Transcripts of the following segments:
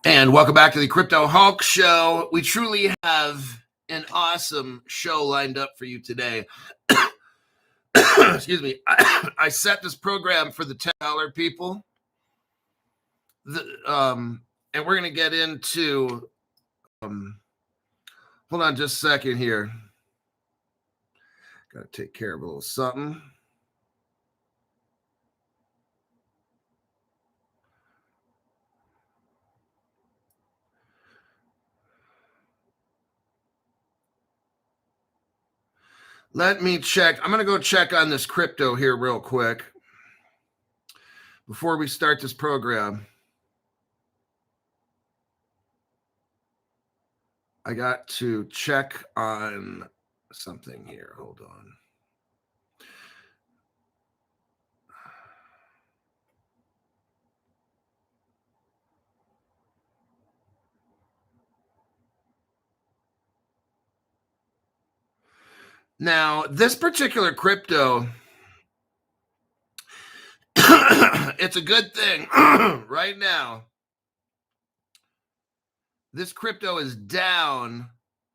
And welcome back to the Crypto Hulk Show. We truly have an awesome show lined up for you today. Excuse me. I set this program for the $10 people. And we're going to get into, hold on just a second here. Got to take care of a little something. Let me check. I'm going to go check on this crypto here real quick before we start this program. I got to check on something here. Hold on. Now, this particular crypto, it's a good thing right now. This crypto is down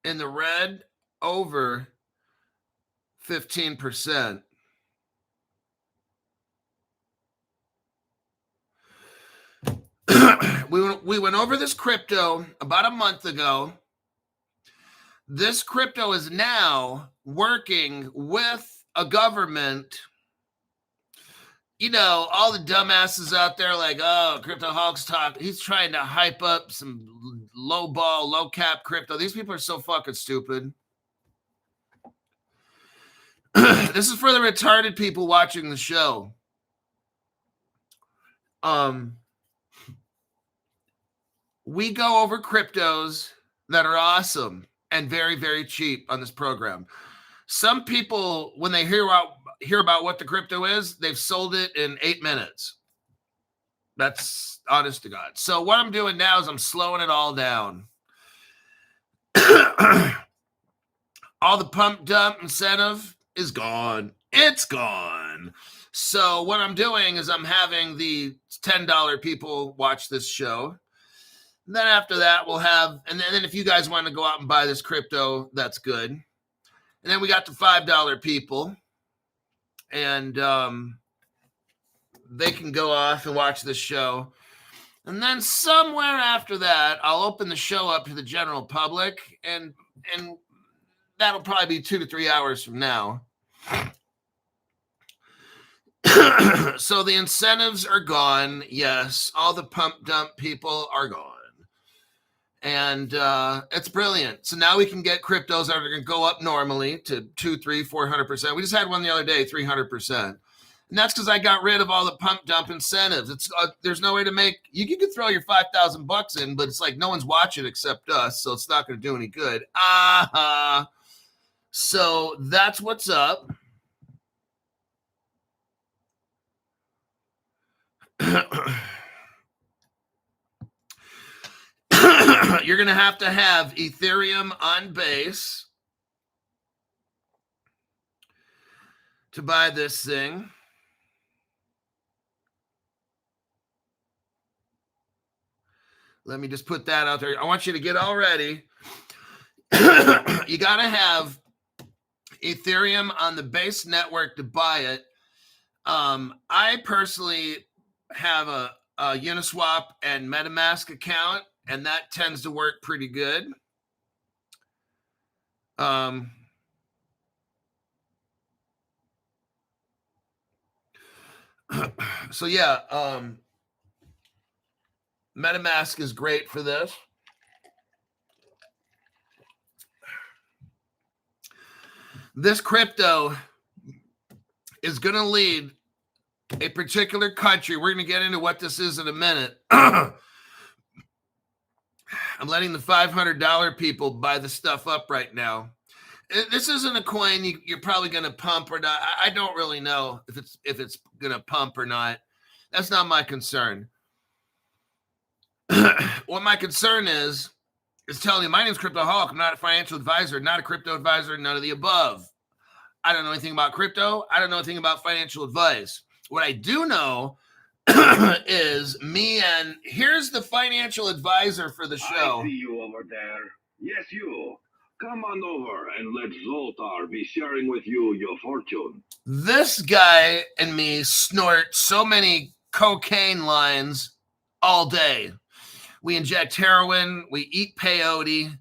in the red over 15%. We went over this crypto about a month ago. This crypto is now working with a government. You know, all the dumbasses out there like, oh, Crypto Hulk's talk. He's trying to hype up some low ball, low cap crypto. These people are so fucking stupid. This is for the retarded people watching the show. We go over cryptos that are awesome and very, very cheap on this program. Some people, when they hear about what the crypto is, they've sold it in 8 minutes. That's honest to God. So what I'm doing now is I'm slowing it all down. All the pump dump incentive is gone. It's gone. So what I'm doing is I'm having the $10 people watch this show. And then after that, we'll have, and then if you guys want to go out and buy this crypto, that's good. And then we got the $5 people, and they can go off and watch this show. And then somewhere after that, I'll open the show up to the general public, and that'll probably be 2 to 3 hours from now. So the incentives are gone. Yes, all the pump dump people are gone. And it's brilliant. So now we can get cryptos that are going to go up normally to 200, 300, 400%. We just had one the other day, 300%. And that's because I got rid of all the pump dump incentives. It's there's no way to make, you can throw your $5,000 in, but it's like no one's watching except us, so it's not going to do any good. So that's what's up. You're going to have Ethereum on base to buy this thing. Let me just put that out there. I want you to get all ready. You got to have Ethereum on the base network to buy it. I personally have a Uniswap and MetaMask account, and that tends to work pretty good. So yeah, MetaMask is great for this. This crypto is going to lead a particular country. We're going to get into what this is in a minute. I'm letting the $500 people buy the stuff up right now. This isn't a coin you're probably going to pump or not. I don't really know if it's going to pump or not. That's not my concern. What my concern is telling you, my name's Crypto Hulk. I'm not a financial advisor, not a crypto advisor, none of the above. I don't know anything about crypto. I don't know anything about financial advice. What I do know is me, and here's the financial advisor for the show. I see you over there. Yes, you. Come on over and let Zoltar be sharing with you your fortune. This guy and me snort so many cocaine lines all day. We inject heroin, we eat peyote,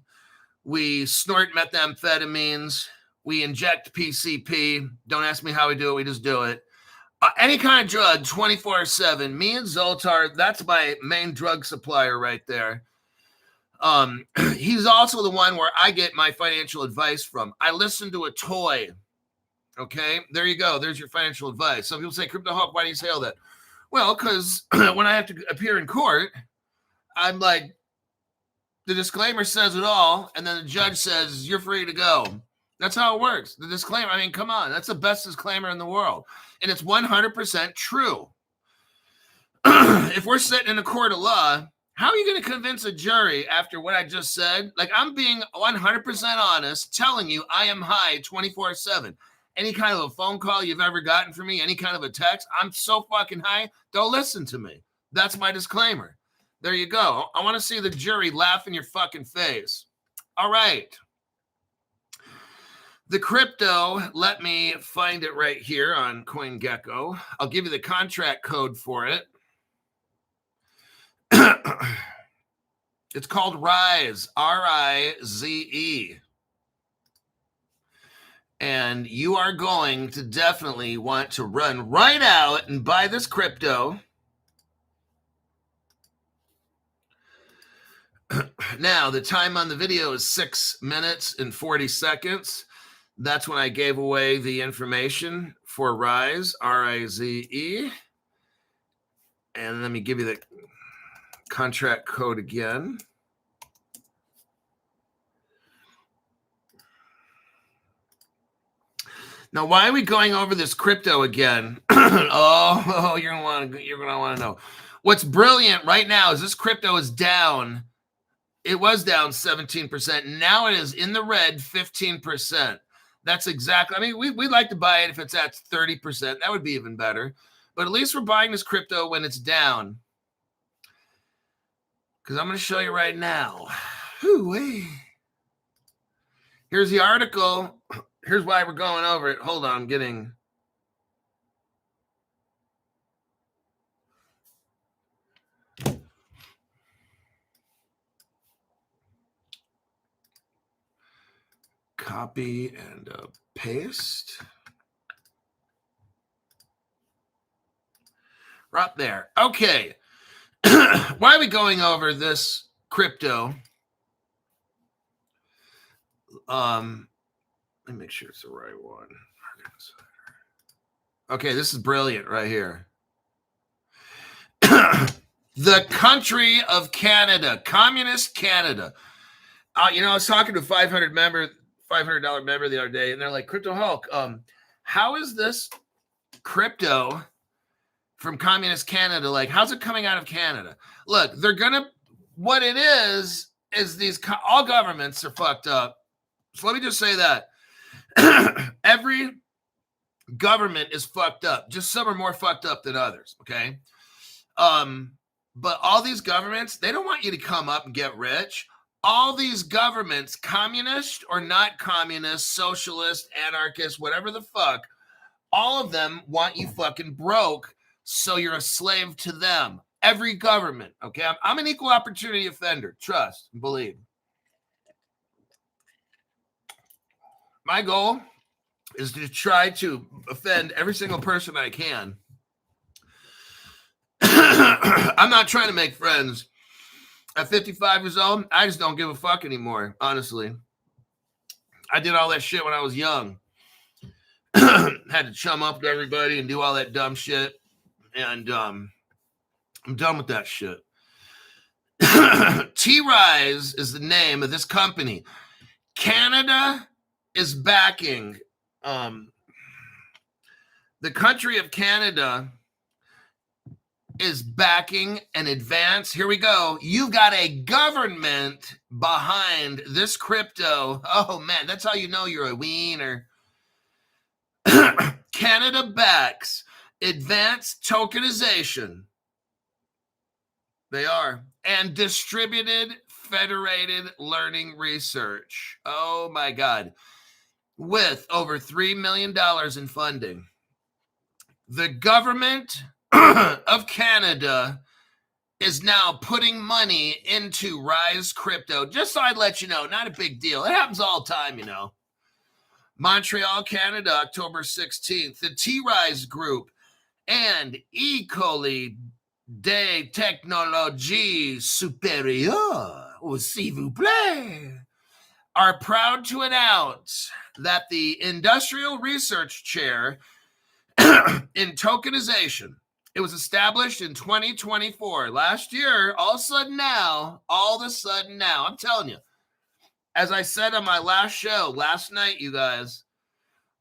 we snort methamphetamines, we inject PCP. Don't ask me how we do it, we just do it. Any kind of drug, 24/7. Me and Zoltar, that's my main drug supplier right there. He's also the one where I get my financial advice from. I listen to a toy. Okay, there you go. There's your financial advice. Some people say, Crypto Hawk, why do you say all that? Well, because when I have to appear in court, I'm like, the disclaimer says it all, and then the judge says, you're free to go. That's how it works. The disclaimer, I mean, come on. That's the best disclaimer in the world. And it's 100% true. If we're sitting in a court of law, how are you going to convince a jury after what I just said? Like, I'm being 100% honest, telling you I am high 24/7. Any kind of a phone call you've ever gotten from me, any kind of a text, I'm so fucking high, don't listen to me. That's my disclaimer. There you go. I want to see the jury laugh in your fucking face. All right. The crypto, let me find it right here on CoinGecko. I'll give you the contract code for it. It's called Rise, R-I-Z-E. And you are going to definitely want to run right out and buy this crypto. Now, the time on the video is 6 minutes and 40 seconds. That's when I gave away the information for Rise, R-I-Z-E. And let me give you the contract code again. Now, why are we going over this crypto again? You're gonna want to know. What's brilliant right now is this crypto is down. It was down 17%. Now it is in the red 15%. That's exactly. I mean, we'd like to buy it if it's at 30%. That would be even better. But at least we're buying this crypto when it's down. Because I'm going to show you right now. Whoo-wee. Here's the article. Here's why we're going over it. Hold on, I'm getting... Copy and paste. Right there. Okay. Why are we going over this crypto? Let me make sure it's the right one. Okay, this is brilliant right here. The country of Canada, Communist Canada. I was talking to a $500 member the other day, and they're like, Crypto Hulk, how is this crypto from Communist Canada, like, how's it coming out of Canada? Look, what it is these, all governments are fucked up. So let me just say that. Every government is fucked up. Just some are more fucked up than others, okay? But all these governments, they don't want you to come up and get rich. All these governments, communist or not communist, socialist, anarchist, whatever the fuck, all of them want you fucking broke, so you're a slave to them. Every government, okay? I'm an equal opportunity offender. Trust and believe. My goal is to try to offend every single person I can. I'm not trying to make friends. At 55 years old, I just don't give a fuck anymore, honestly. I did all that shit when I was young. Had to chum up with everybody and do all that dumb shit. And I'm done with that shit. T-Rise is the name of this company. Canada is backing. The country of Canada is backing an advance. Here we go. You've got a government behind this crypto. Oh, man, that's how you know you're a wiener. Canada backs advanced tokenization. They are. And distributed federated learning research. Oh my God. With over $3 million in funding. The government of Canada is now putting money into Rise Crypto. Just so I'd let you know, not a big deal. It happens all the time, you know. Montreal, Canada, October 16th. The T-Rise Group and École des Technologies Supérieures, ou s'il vous plaît, are proud to announce that the Industrial Research Chair in Tokenization, it was established in 2024. Last year, all of a sudden now, I'm telling you, as I said on my last show, last night, you guys,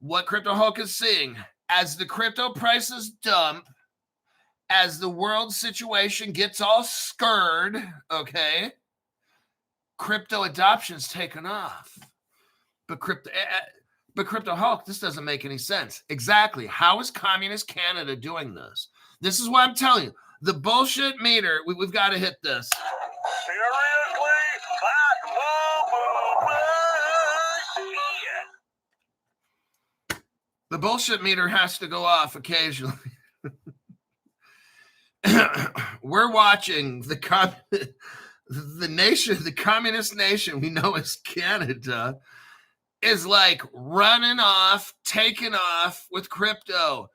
what Crypto Hulk is seeing, as the crypto prices dump, as the world situation gets all scared, okay, crypto adoption's taken off. But Crypto Hulk, this doesn't make any sense. Exactly. How is Communist Canada doing this? This is what I'm telling you. The bullshit meter, we've got to hit this. Seriously? The bullshit meter has to go off occasionally. We're watching the communist nation we know as Canada is like running off, taking off with crypto.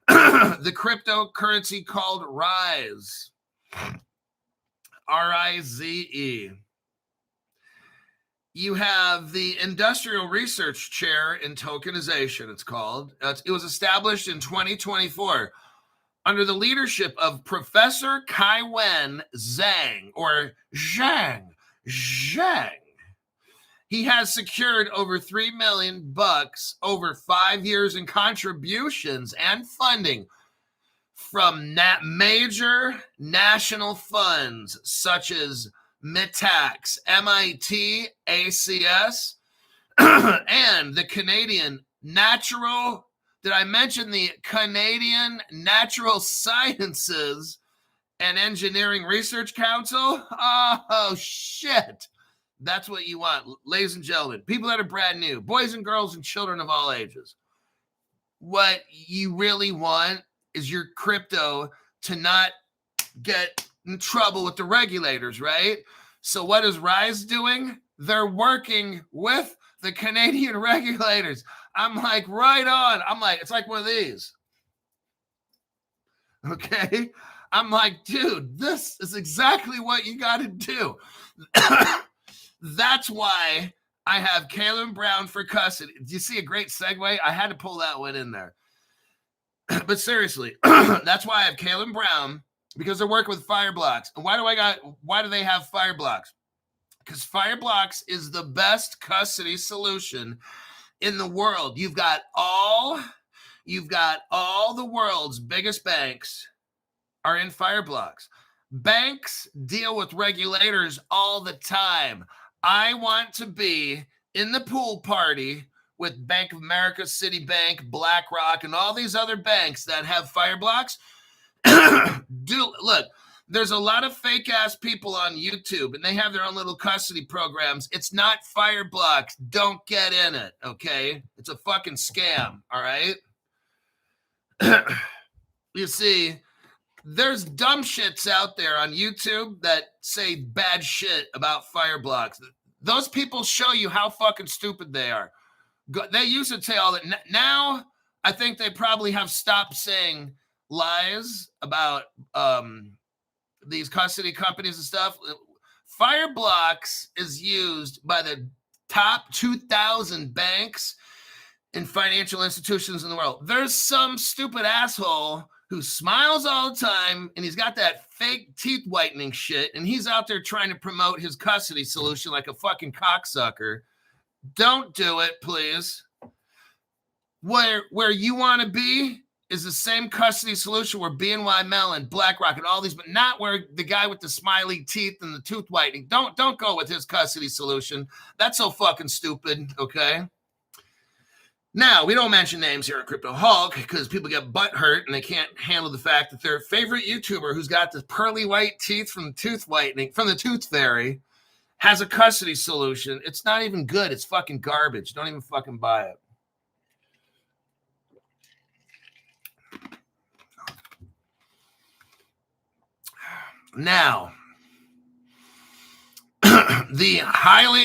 The cryptocurrency called Rise. R-I-Z-E. You have the Industrial Research Chair in Tokenization, it's called. It was established in 2024 under the leadership of Professor Kai-Wen Zhang, or Zhang. He has secured over $3 million over 5 years in contributions and funding from major national funds such as MITAX, MIT, ACS, and the Canadian Natural. Did I mention the Canadian Natural Sciences and Engineering Research Council? Oh, shit. That's what you want, ladies and gentlemen, people that are brand new, boys and girls and children of all ages. What you really want is your crypto to not get in trouble with the regulators, right? So what is Rise doing? They're working with the Canadian regulators. I'm like, right on. I'm like, it's like one of these. Okay? I'm like, dude, this is exactly what you got to do. That's why I have Caleb Brown for custody. Do you see a great segue? I had to pull that one in there. But seriously, that's why I have Caleb Brown, because they're working with Fireblocks. And why do they have Fireblocks? Because Fireblocks is the best custody solution in the world. You've got all the world's biggest banks are in Fireblocks. Banks deal with regulators all the time. I want to be in the pool party with Bank of America, Citibank, BlackRock, and all these other banks that have Fireblocks. Look, there's a lot of fake ass people on YouTube and they have their own little custody programs. It's not Fireblocks. Don't get in it, okay? It's a fucking scam, all right? You see, there's dumb shits out there on YouTube that say bad shit about Fireblocks. Those people show you how fucking stupid they are. They used to say all that. Now, I think they probably have stopped saying lies about these custody companies and stuff. Fireblocks is used by the top 2,000 banks and financial institutions in the world. There's some stupid asshole who smiles all the time, and he's got that fake teeth whitening shit, and he's out there trying to promote his custody solution like a fucking cocksucker. Don't do it, please. Where you want to be is the same custody solution where BNY Mellon, BlackRock, and all these, but not where the guy with the smiley teeth and the tooth whitening. Don't go with his custody solution. That's so fucking stupid, okay? Now, we don't mention names here at Crypto Hulk because people get butt hurt and they can't handle the fact that their favorite YouTuber who's got the pearly white teeth from tooth whitening, from the Tooth Fairy, has a custody solution. It's not even good. It's fucking garbage. Don't even fucking buy it. Now, the highly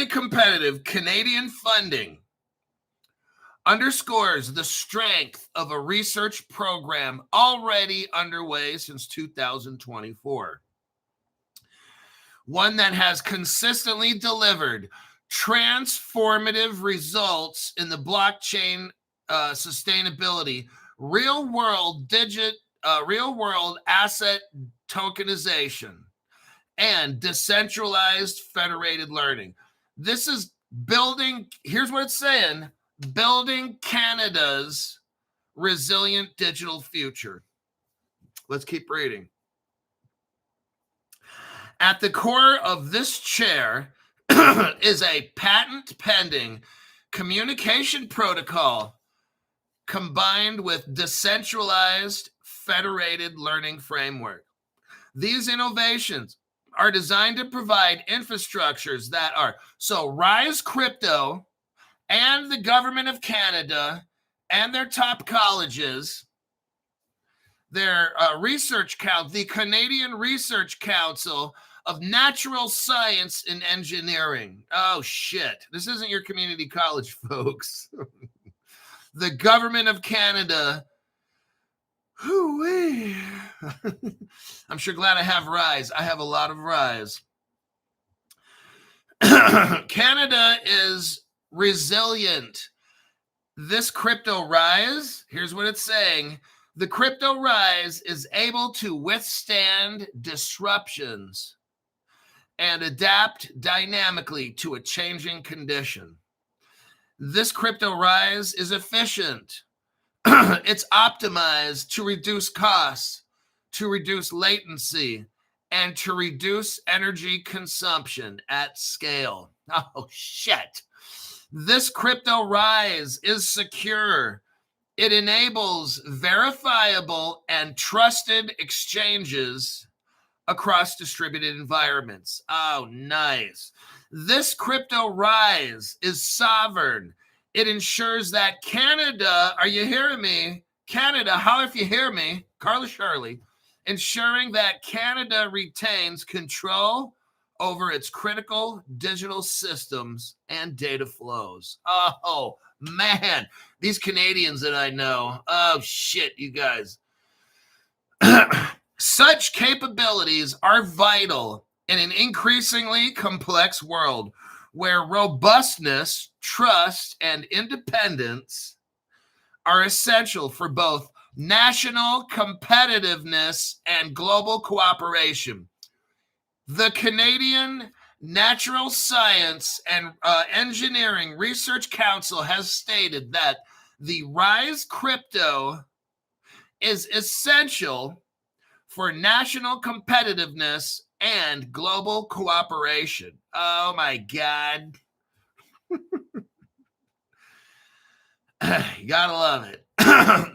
competitive Canadian funding underscores the strength of a research program already underway since 2024. One that has consistently delivered transformative results in the blockchain sustainability, real-world asset tokenization, and decentralized federated learning. This is building, here's what it's saying, building Canada's resilient digital future. Let's keep reading. At the core of this chair is a patent-pending communication protocol combined with decentralized federated learning framework. These innovations are designed to provide infrastructures that are, so Rise Crypto and the government of Canada and their top colleges, their research council, the Canadian Research Council of Natural Science and Engineering. Oh, shit. This isn't your community college, folks. The government of Canada. Hoo-wee. I'm sure glad I have Rise. I have a lot of Rise. Canada is resilient. This crypto Rise, here's what it's saying. The crypto Rise is able to withstand disruptions and adapt dynamically to a changing condition. This crypto Rise is efficient. It's optimized to reduce costs, to reduce latency, and to reduce energy consumption at scale. Oh, shit. This crypto Rise is secure. It enables verifiable and trusted exchanges across distributed environments. Oh, nice. This crypto Rise is sovereign. It ensures that Canada, are you hearing me? Canada, how if you hear me? Carla Shirley, ensuring that Canada retains control over its critical digital systems and data flows. Oh, man, these Canadians that I know, oh, shit, you guys. Such capabilities are vital in an increasingly complex world where robustness, trust, and independence are essential for both national competitiveness and global cooperation. The Canadian Natural Science and Engineering Research Council has stated that the Rise crypto is essential for national competitiveness and global cooperation. Oh my God. You gotta love it.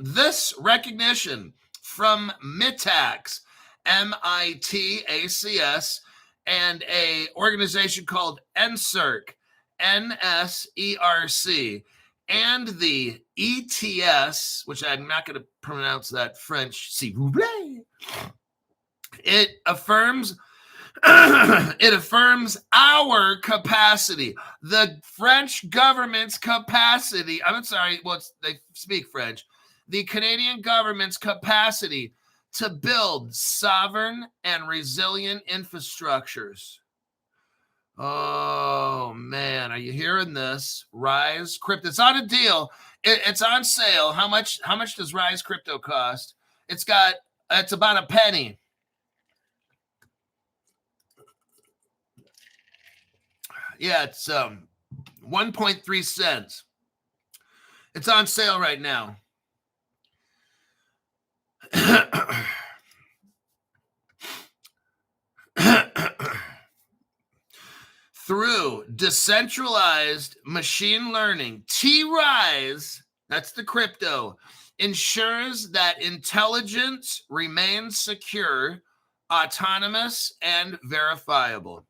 This recognition from MITACS, MITACS, and a organization called NSERC, NSERC, and the ETS, which I'm not going to pronounce that French, s'il vous plaît. It affirms our capacity, the French government's capacity. I'm sorry, they speak French. The Canadian government's capacity to build sovereign and resilient infrastructures. Oh, man, are you hearing this? Rise Crypto. It's on a deal. It's on sale. How much does Rise Crypto cost? It's about a penny. Yeah, it's 1.3 cents. It's on sale right now. through decentralized machine learning. T-Rise, that's the crypto, ensures that intelligence remains secure, autonomous, and verifiable.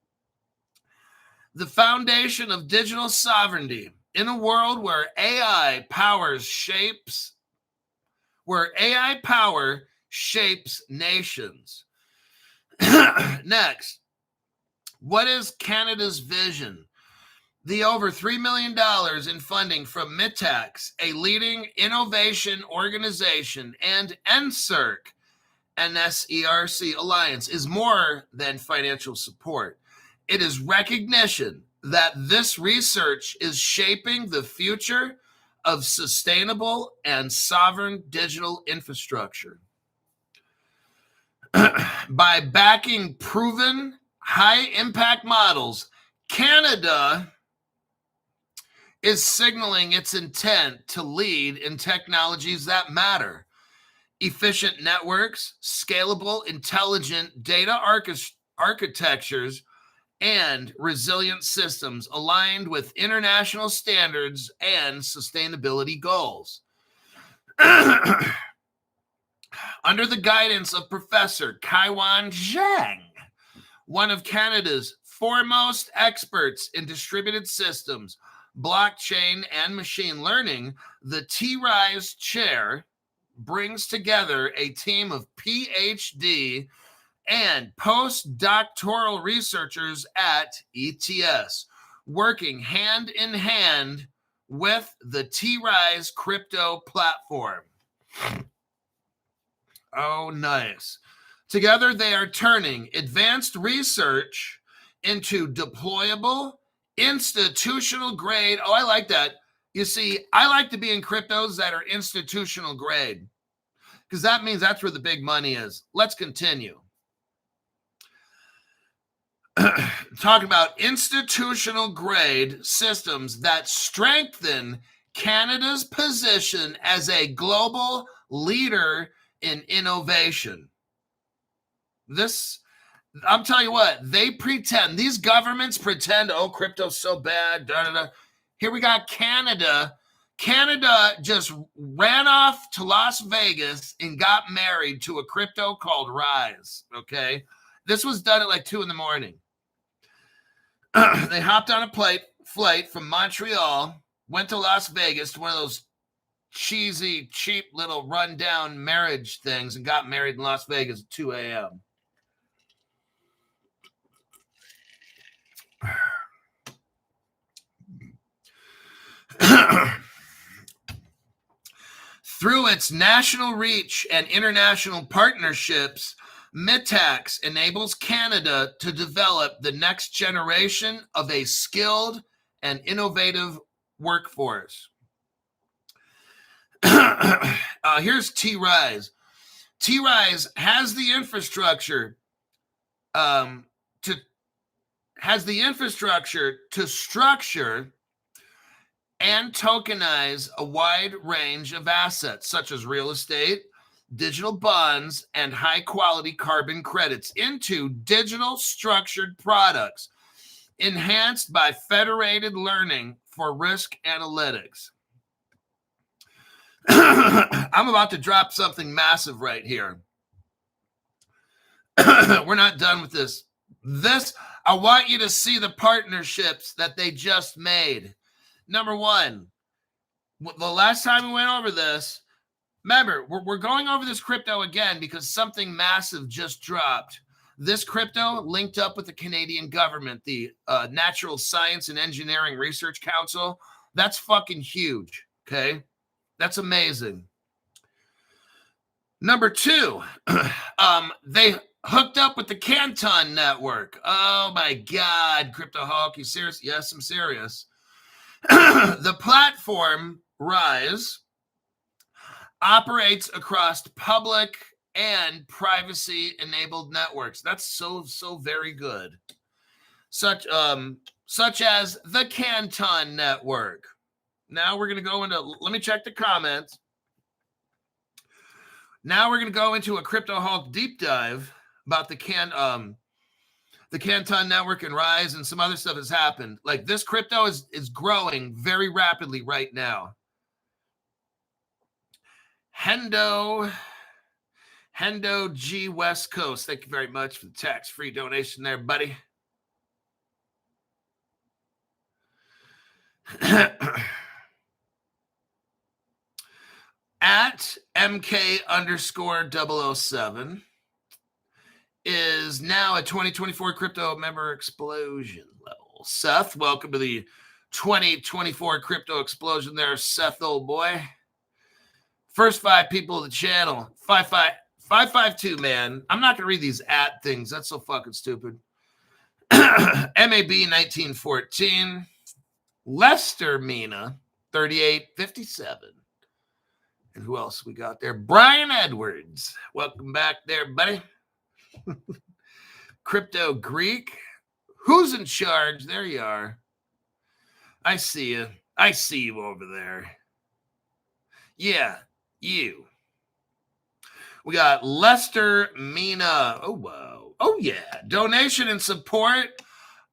The foundation of digital sovereignty in a world where AI power shapes nations. Next, what is Canada's vision? The over $3 million in funding from MITAX, a leading innovation organization, and NSERC Alliance is more than financial support. It is recognition that this research is shaping the future of sustainable and sovereign digital infrastructure. By backing proven high-impact models, Canada is signaling its intent to lead in technologies that matter. Efficient networks, scalable, intelligent data architectures, and resilient systems aligned with international standards and sustainability goals. Under the guidance of Professor Kaiwan Zhang, one of Canada's foremost experts in distributed systems, blockchain, and machine learning, the T-Rise chair brings together a team of PhD and postdoctoral researchers at ETS, working hand in hand with the T-Rise crypto platform. Oh, nice. Together, they are turning advanced research into deployable, institutional grade. Oh, I like that. You see, I like to be in cryptos that are institutional grade because that means that's where the big money is. Let's continue. Talking about institutional grade systems that strengthen Canada's position as a global leader in innovation. I'm telling you what, they pretend, these governments pretend, oh, crypto's so bad, Here we got Canada. Canada just ran off to Las Vegas and got married to a crypto called Rise, okay? This was done at like 2 a.m. They hopped on a flight from Montreal, went to Las Vegas to one of those cheesy, cheap little rundown marriage things and got married in Las Vegas at 2 a.m. Through its national reach and international partnerships, MITAX enables Canada to develop the next generation of a skilled and innovative workforce. Here's T-Rise. T-Rise has the infrastructure to structure and tokenize a wide range of assets such as real estate, digital bonds, and high-quality carbon credits into digital structured products enhanced by federated learning for risk analytics. I'm about to drop something massive right here. We're not done with this. I want you to see the partnerships that they just made. Number one, the last time we went over this, remember, we're going over this crypto again because something massive just dropped. This crypto linked up with the Canadian government, the Natural Science and Engineering Research Council. That's fucking huge, okay? That's amazing. Number two, they hooked up with the Canton network. Oh my God, Crypto Hulk, you serious? Yes, I'm serious. The platform, Rise, operates across public and privacy-enabled networks. That's so very good. Such as the Canton network. Now we're going to go into, let me check the comments. Now we're going to go into a Crypto Hulk deep dive about the the Canton Network and Rise and some other stuff has happened. Like this crypto is growing very rapidly right now. Hendo G West Coast. Thank you very much for the tax-free donation there, buddy. At MK_007 is now a 2024 crypto member explosion level. Seth, welcome to the 2024 crypto explosion there, Seth, old boy. First 5 people of the channel. 552, man. I'm not going to read these at things. That's so fucking stupid. MAB 1914. Lester Mina 3857. And who else we got there? Brian Edwards. Welcome back there, buddy. Crypto Greek. Who's in charge? There you are. I see you. I see you over there. Yeah, you. We got Lester Mina. Oh, wow. Oh, yeah. Donation in support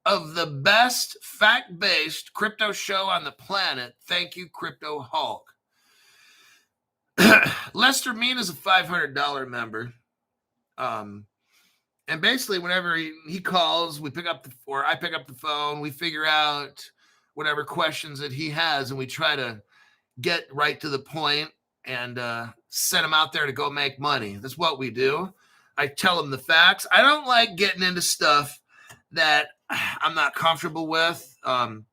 of the best fact-based crypto show on the planet. Thank you, Crypto Hulk. Lester Mina is a $500 member. And basically, whenever he calls, I pick up the phone, we figure out whatever questions that he has, and we try to get right to the point and send him out there to go make money. That's what we do. I tell him the facts. I don't like getting into stuff that I'm not comfortable with. And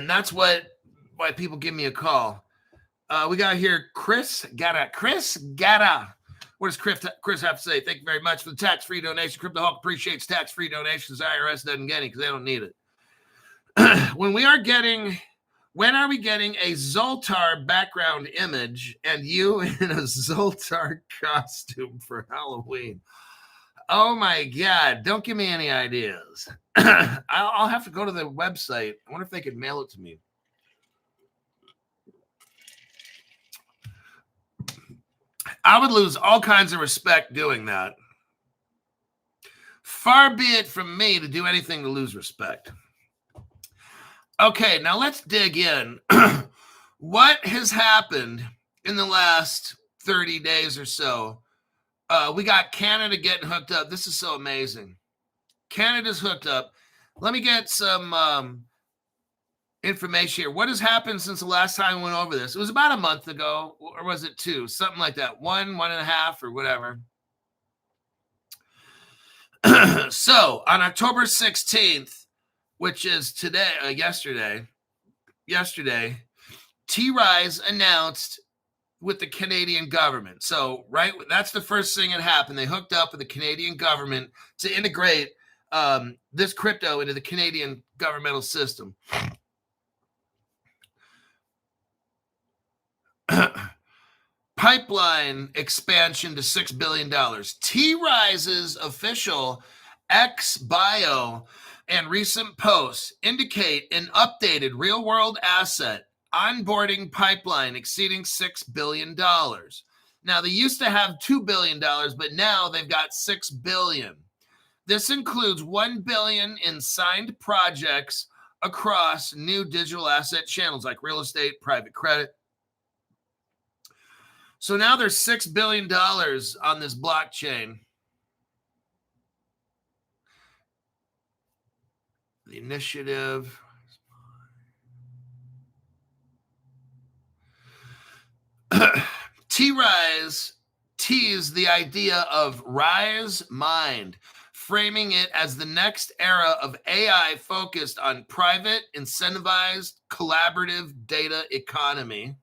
that's why people give me a call. We got here Chris Gatta. What does Chris have to say? Thank you very much for the tax-free donation. Crypto Hawk appreciates tax-free donations. IRS doesn't get any because they don't need it. When are we getting a Zoltar background image and you in a Zoltar costume for Halloween? Oh my God, don't give me any ideas. I'll have to go to the website. I wonder if they could mail it to me. I would lose all kinds of respect doing that. Far be it from me to do anything to lose respect. Okay, now let's dig in. What has happened in the last 30 days or so? We got Canada getting hooked up. This is so amazing. Canada's hooked up. Let me get some information here. What has happened since the last time we went over this? It was about a month ago, or was it 2? Something like that. 1.5, or whatever. So on October 16th, which is yesterday, T-Rise announced with the Canadian government. So, right, that's the first thing that happened. They hooked up with the Canadian government to integrate this crypto into the Canadian governmental system. Pipeline expansion to $6 billion. T-Rise's official X bio and recent posts indicate an updated real-world asset onboarding pipeline exceeding $6 billion. Now, they used to have $2 billion, but now they've got $6 billion. This includes $1 billion in signed projects across new digital asset channels like real estate, private credit. So now there's $6 billion on this blockchain. The initiative. T-Rise teased the idea of Rise Mind, framing it as the next era of AI focused on private, incentivized, collaborative data economy.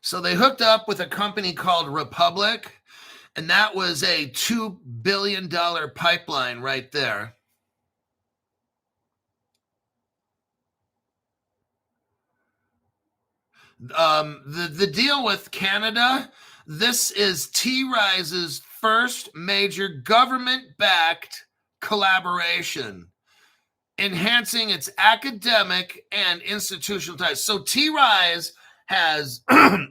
So they hooked up with a company called Republic, and that was a $2 billion pipeline right there. The deal with Canada, this is T-Rise's first major government-backed collaboration. enhancing its academic and institutional ties. So T-Rise has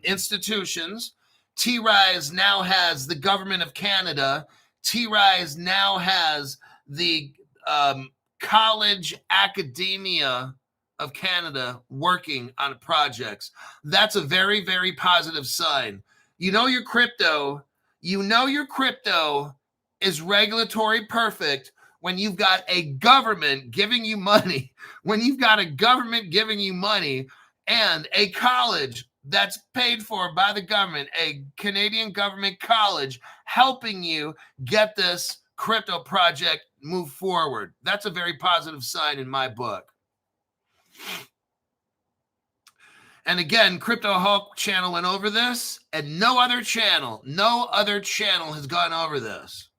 institutions. T-Rise now has the government of Canada. T-Rise now has the college academia of Canada working on projects. That's a very, very positive sign. You know your crypto is regulatory perfect when you've got a government giving you money, when you've got a government giving you money and a college that's paid for by the government, a Canadian government college helping you get this crypto project move forward. That's a very positive sign in my book. And again, Crypto Hulk channel went over this, and no other channel has gone over this.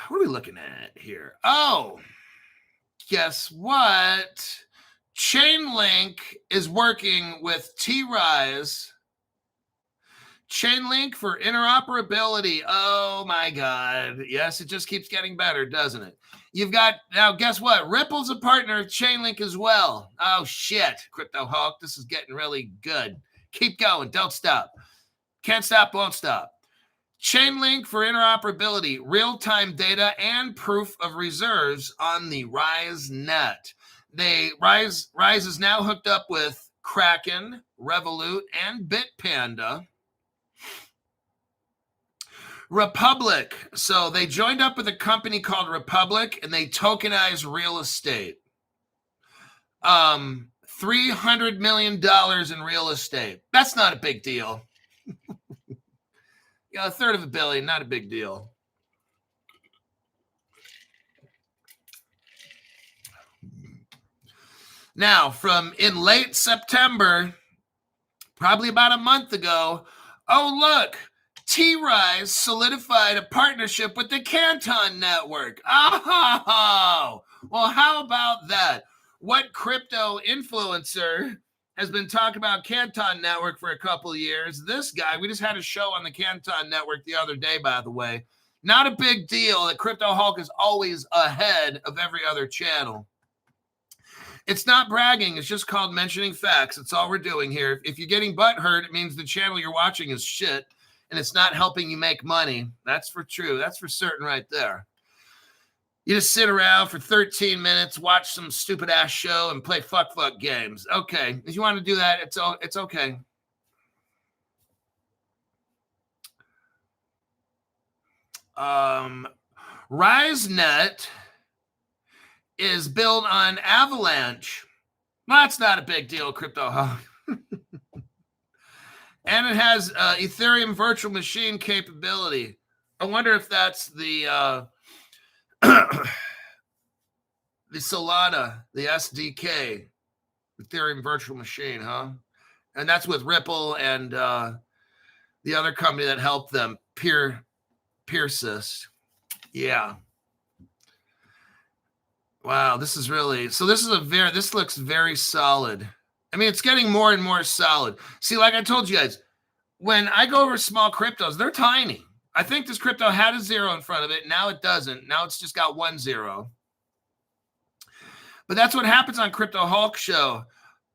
What are we looking at here? Oh, guess what? Chainlink is working with T-Rise. Chainlink for interoperability. Oh my God. Yes, it just keeps getting better, doesn't it? You've got, now guess what? Ripple's a partner of Chainlink as well. Oh shit, Crypto Hulk. This is getting really good. Keep going. Don't stop. Can't stop, won't stop. Chainlink for interoperability, real-time data, and proof of reserves on the Rise net. Rise is now hooked up with Kraken, Revolut, and Bitpanda. Republic. So they joined up with a company called Republic, and they tokenize real estate. $300 million in real estate. That's not a big deal. Yeah, $1/3 billion, not a big deal. Now, from in late September, probably about a month ago, oh, look, T-Rise solidified a partnership with the Canton Network. Oh, well, how about that? What crypto influencer has been talking about Canton Network for a couple of years? This guy, we just had a show on the Canton Network the other day, by the way. Not a big deal that Crypto Hulk is always ahead of every other channel. It's not bragging. It's just called mentioning facts. That's all we're doing here. If you're getting butthurt, it means the channel you're watching is shit, and it's not helping you make money. That's for true. That's for certain right there. You just sit around for 13 minutes, watch some stupid-ass show, and play fuck games. Okay. If you want to do that, it's okay. RiseNet is built on Avalanche. Well, that's not a big deal, Crypto Hawk. And it has Ethereum virtual machine capability. I wonder if that's the the Solana, the SDK, Ethereum virtual machine, huh? And that's with Ripple and the other company that helped them, Peersys. Yeah. Wow, this is really, so this looks very solid. I mean, it's getting more and more solid. See, like I told you guys, when I go over small cryptos, they're tiny. I think this crypto had a 0 in front of it. Now it doesn't. Now it's just got 1 0. But that's what happens on Crypto Hulk Show.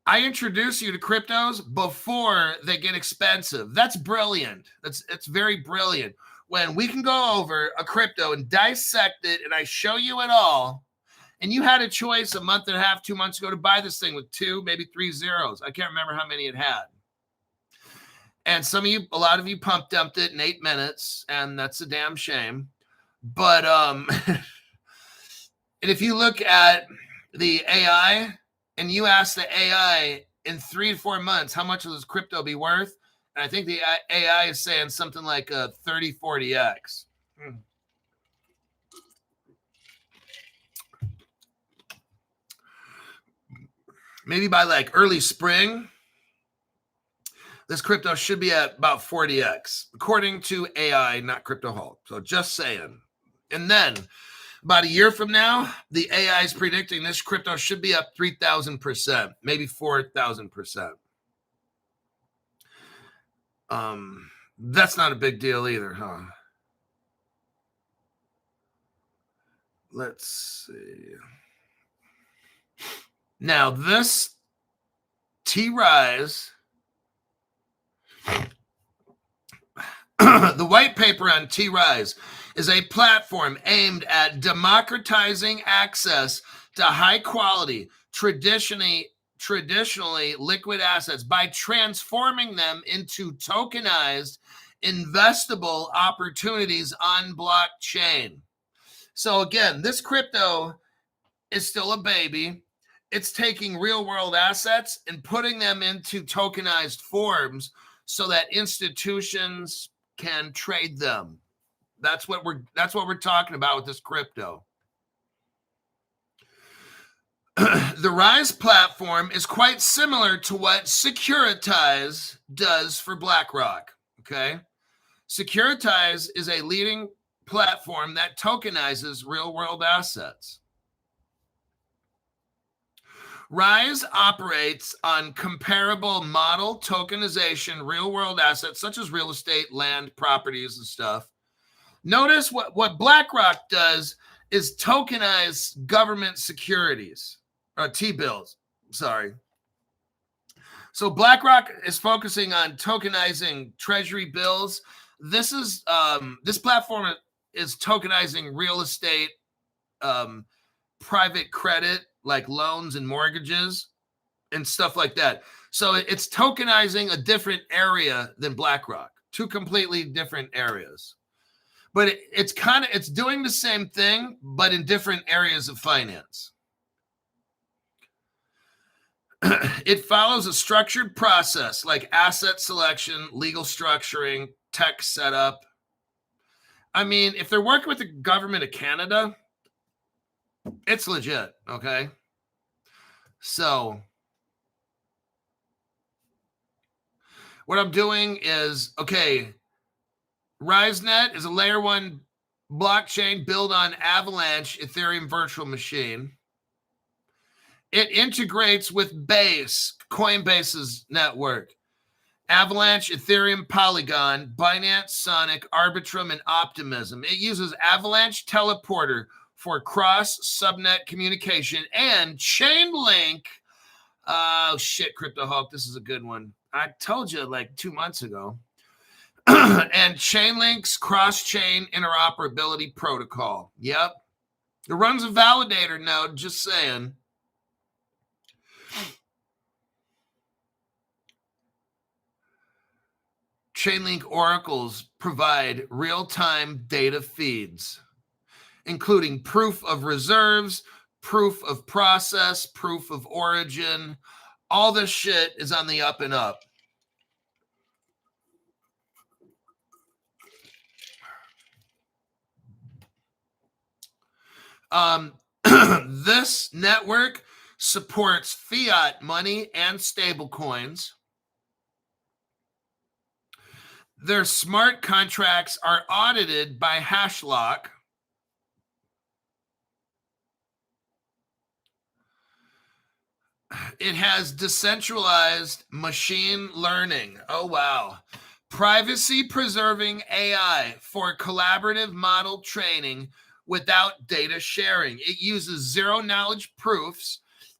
I introduce you to cryptos before they get expensive. That's brilliant. It's very brilliant. When we can go over a crypto and dissect it, and I show you it all, and you had a choice a month and a half, 2 months ago to buy this thing with 2, maybe 3 zeros. I can't remember how many it had. And a lot of you pump dumped it in 8 minutes, and that's a damn shame. But and if you look at the AI and you ask the AI in 3 to 4 months, how much will this crypto be worth? And I think the AI is saying something like 30, 40x. Maybe by like early spring, this crypto should be at about 40x, according to AI, not Crypto Hulk. So just saying. And then about a year from now, the AI is predicting this crypto should be up 3,000%, maybe 4,000%. That's not a big deal either, huh? let's see. Now, this T-Rise, the white paper on T-Rise is a platform aimed at democratizing access to high-quality, traditionally liquid assets by transforming them into tokenized, investable opportunities on blockchain. So again, this crypto is still a baby. It's taking real-world assets and putting them into tokenized forms so that institutions can trade them. That's what we're talking about with this crypto. The Rise platform is quite similar to what Securitize does for BlackRock. Okay, Securitize is a leading platform that tokenizes real-world assets. Rise operates on comparable model tokenization, real-world assets such as real estate, land, properties, and stuff. Notice what BlackRock does is tokenize government securities, or T-bills, sorry. So BlackRock is focusing on tokenizing treasury bills. This platform is tokenizing real estate, private credit, like loans and mortgages and stuff like that. So it's tokenizing a different area than BlackRock, two completely different areas. But it's doing the same thing, but in different areas of finance. It follows a structured process like asset selection, legal structuring, tech setup. I mean, if they're working with the government of Canada, it's legit, okay? So what I'm doing is, okay, RiseNet is a layer 1 blockchain built on Avalanche Ethereum virtual machine. It integrates with Base, Coinbase's network, Avalanche, Ethereum, Polygon, Binance, Sonic, Arbitrum, and Optimism. It uses Avalanche Teleporter for cross-subnet communication and Chainlink. Oh, shit, CryptoHawk, this is a good one. I told you like 2 months ago. And Chainlink's cross-chain interoperability protocol. Yep. It runs a validator node, just saying. Chainlink oracles provide real-time data feeds, including proof of reserves, proof of process, proof of origin. All this shit is on the up and up. This network supports fiat money and stablecoins. Their smart contracts are audited by Hashlock. It has decentralized machine learning. Oh, wow. Privacy-preserving AI for collaborative model training without data sharing. It uses zero-knowledge proofs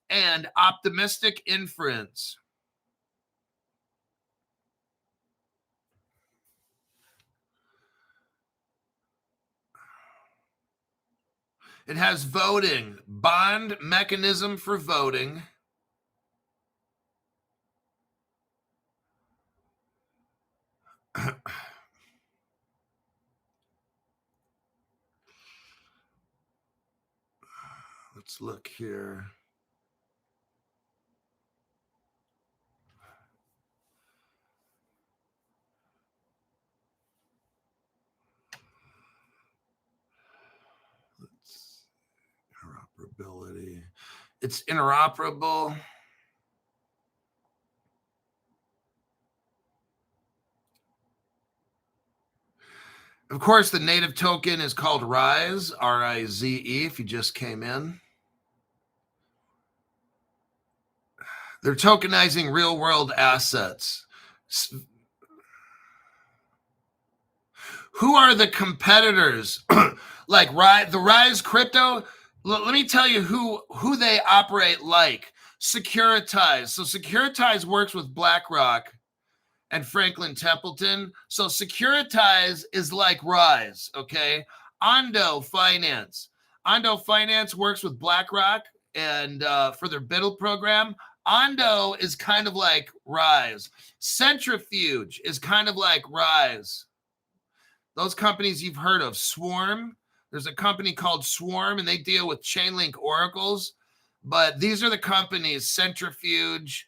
and optimistic inference. It has voting, bond mechanism for voting. Let's look here. Interoperability. It's interoperable. Of course, the native token is called Rise, R-I-Z-E, if you just came in. They're tokenizing real-world assets. Who are the competitors? Like the Rise Crypto. Let me tell you who they operate like. Securitize. So Securitize works with BlackRock and Franklin Templeton. So Securitize is like Rise, okay? Ondo Finance. Ondo Finance works with BlackRock and for their BIDL program. Ondo is kind of like Rise. Centrifuge is kind of like Rise. Those companies you've heard of. Swarm. There's a company called Swarm, and they deal with Chainlink oracles. But these are the companies, Centrifuge,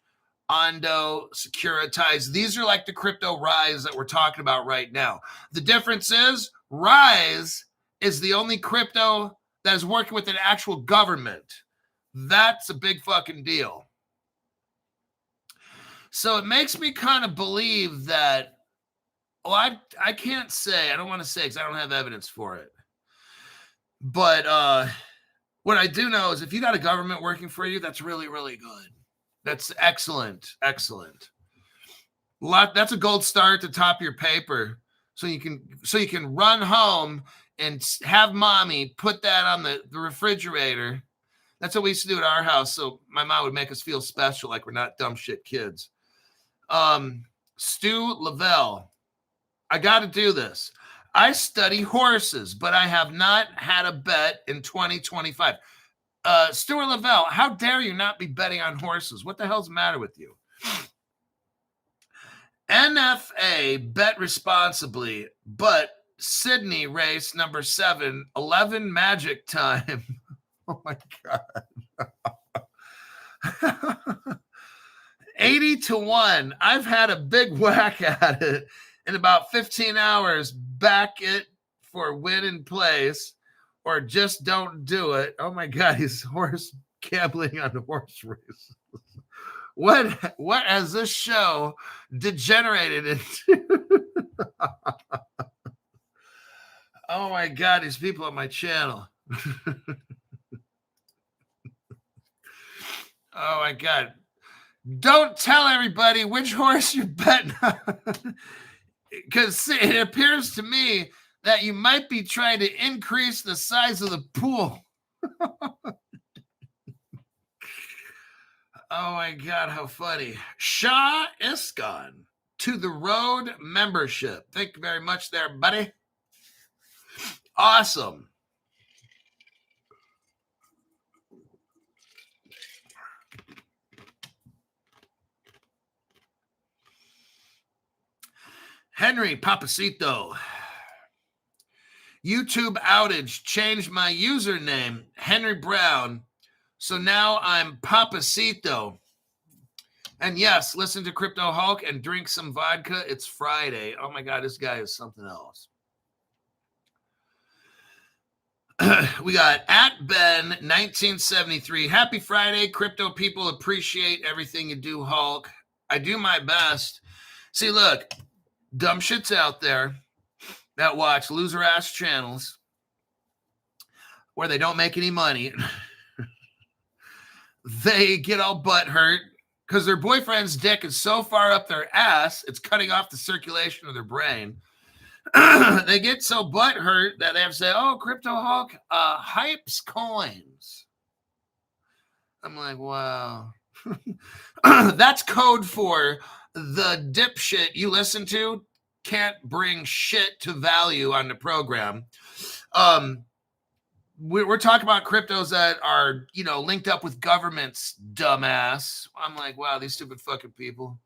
Ondo, Securitize. These are like the crypto Rise that we're talking about right now. The difference is Rise is the only crypto that is working with an actual government. That's a big fucking deal. So it makes me kind of believe that, I can't say, I don't want to say because I don't have evidence for it. But what I do know is if you got a government working for you, that's really, really good. That's excellent. Excellent. That's a gold star at the top of your paper. So you can run home and have mommy put that on the refrigerator. That's what we used to do at our house. So my mom would make us feel special, like we're not dumb shit kids. Stu Lavelle. I got to do this. I study horses, but I have not had a bet in 2025. Stuart Lavelle, how dare you not be betting on horses? What the hell's the matter with you? NFA, bet responsibly, but Sydney race number 7, 11 magic time. Oh my God. 80-1. I've had a big whack at it in about 15 hours. Back it for win in place or just don't do it. Oh my God, he's horse gambling on the horse race. What has this show degenerated into? Oh my God, these people on my channel. Oh my God. Don't tell everybody which horse you're betting on. Because it appears to me that you might be trying to increase the size of the pool. Oh my God, how funny. Shah Iskan to the road membership. Thank you very much there, buddy. Awesome. Henry Papacito. YouTube outage changed my username, Henry Brown. So now I'm Papacito. And yes, listen to Crypto Hulk and drink some vodka. It's Friday. Oh my God, this guy is something else. We got @Ben1973. Happy Friday. Crypto people appreciate everything you do, Hulk. I do my best. See, look, dumb shits out there that watch loser ass channels where they don't make any money. They get all butthurt because their boyfriend's dick is so far up their ass, it's cutting off the circulation of their brain. They get so butthurt that they have to say, oh, Crypto Hulk hypes coins. I'm like, wow. That's code for the dipshit you listen to can't bring shit to value on the program. We're talking about cryptos that are, linked up with governments, dumbass. I'm like, wow, these stupid fucking people.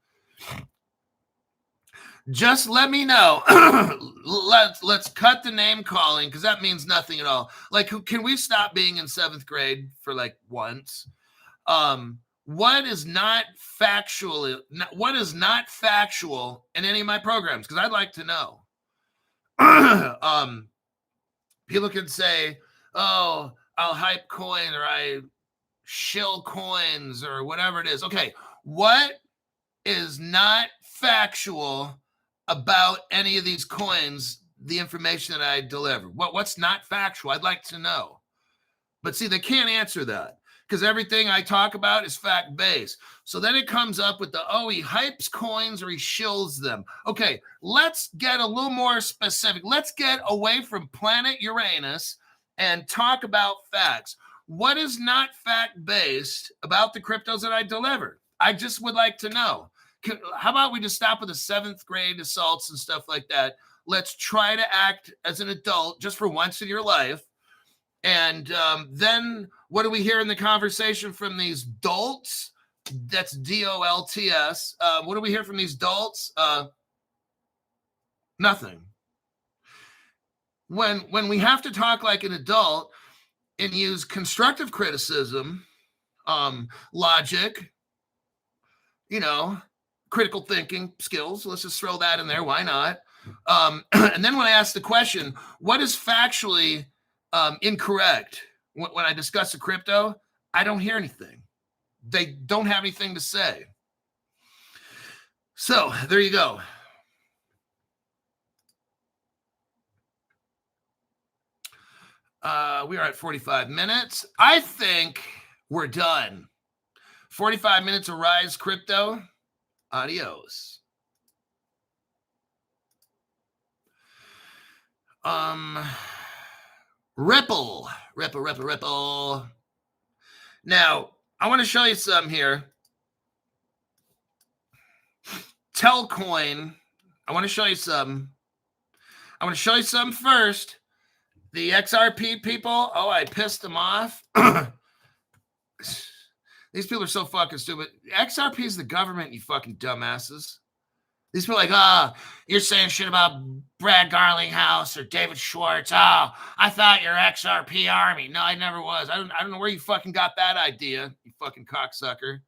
Just let me know. Let's cut the name calling because that means nothing at all. Like, can we stop being in 7th grade for like once? What is not factual in any of my programs? Because I'd like to know. People can say, oh, I'll hype coin or I shill coins or whatever it is. Okay, what is not factual about any of these coins, the information that I deliver? What's not factual? I'd like to know. But see, they can't answer that. because everything I talk about is fact-based. So then it comes up with he hypes coins or he shills them. Okay, let's get a little more specific. Let's get away from planet Uranus and talk about facts. What is not fact-based about the cryptos that I deliver? I just would like to know. How about we just stop with the 7th grade assaults and stuff like that? Let's try to act as an adult just for once in your life. And then what do we hear in the conversation from these dolts? That's D-O-L-T-S. What do we hear from these dolts? Nothing. When we have to talk like an adult and use constructive criticism, logic, critical thinking skills, let's just throw that in there. Why not? And then when I ask the question, what is factually incorrect when I discuss a crypto, I don't hear anything. They don't have anything to say. So there you go. We are at 45 minutes. I think we're done. 45 minutes of Rise Crypto. Adios. Ripple. Now, I want to show you some here. Telcoin. I want to show you some first. The XRP people. Oh, I pissed them off. These people are so fucking stupid. XRP is the government, you fucking dumbasses. These people are like, you're saying shit about Brad Garlinghouse or David Schwartz. Oh, I thought you're XRP Army. No, I never was. I don't know where you fucking got that idea, you fucking cocksucker.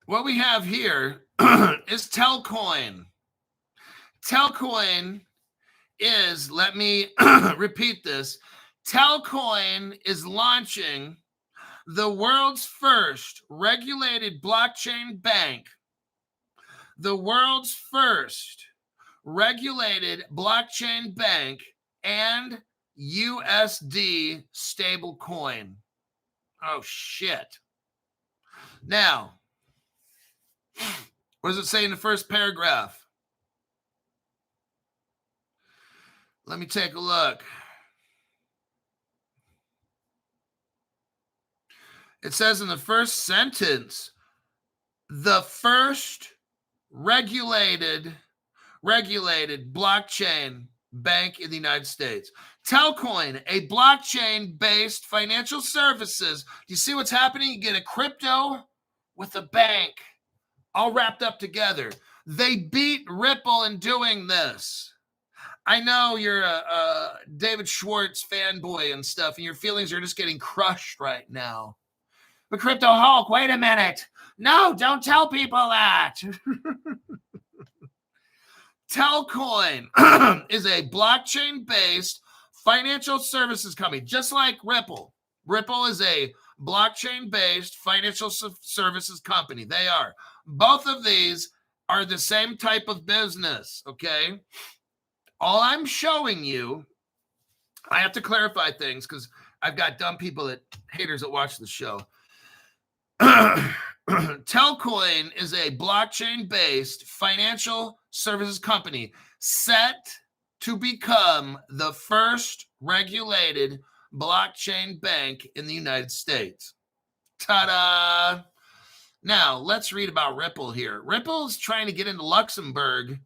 What we have here is Telcoin. Telcoin is, let me repeat this. Telcoin is launching the world's first regulated blockchain bank. The world's first regulated blockchain bank and USD stable coin. Oh, shit. Now, what does it say in the first paragraph? Let me take a look. It says in the first sentence, the first regulated blockchain bank in the United States. Telcoin, a blockchain-based financial services. Do you see what's happening? You get a crypto with a bank all wrapped up together. They beat Ripple in doing this. I know you're a David Schwartz fanboy and stuff, and your feelings are just getting crushed right now. But Crypto Hulk, wait a minute. No, don't tell people that. Telcoin is a blockchain-based financial services company, just like Ripple. Ripple is a blockchain-based financial services company. They are. Both of these are the same type of business, okay? All I'm showing you, I have to clarify things because I've got dumb people haters that watch the show. Telcoin is a blockchain-based financial services company set to become the first regulated blockchain bank in the United States. Ta-da! Now, let's read about Ripple here. Ripple's trying to get into Luxembourg.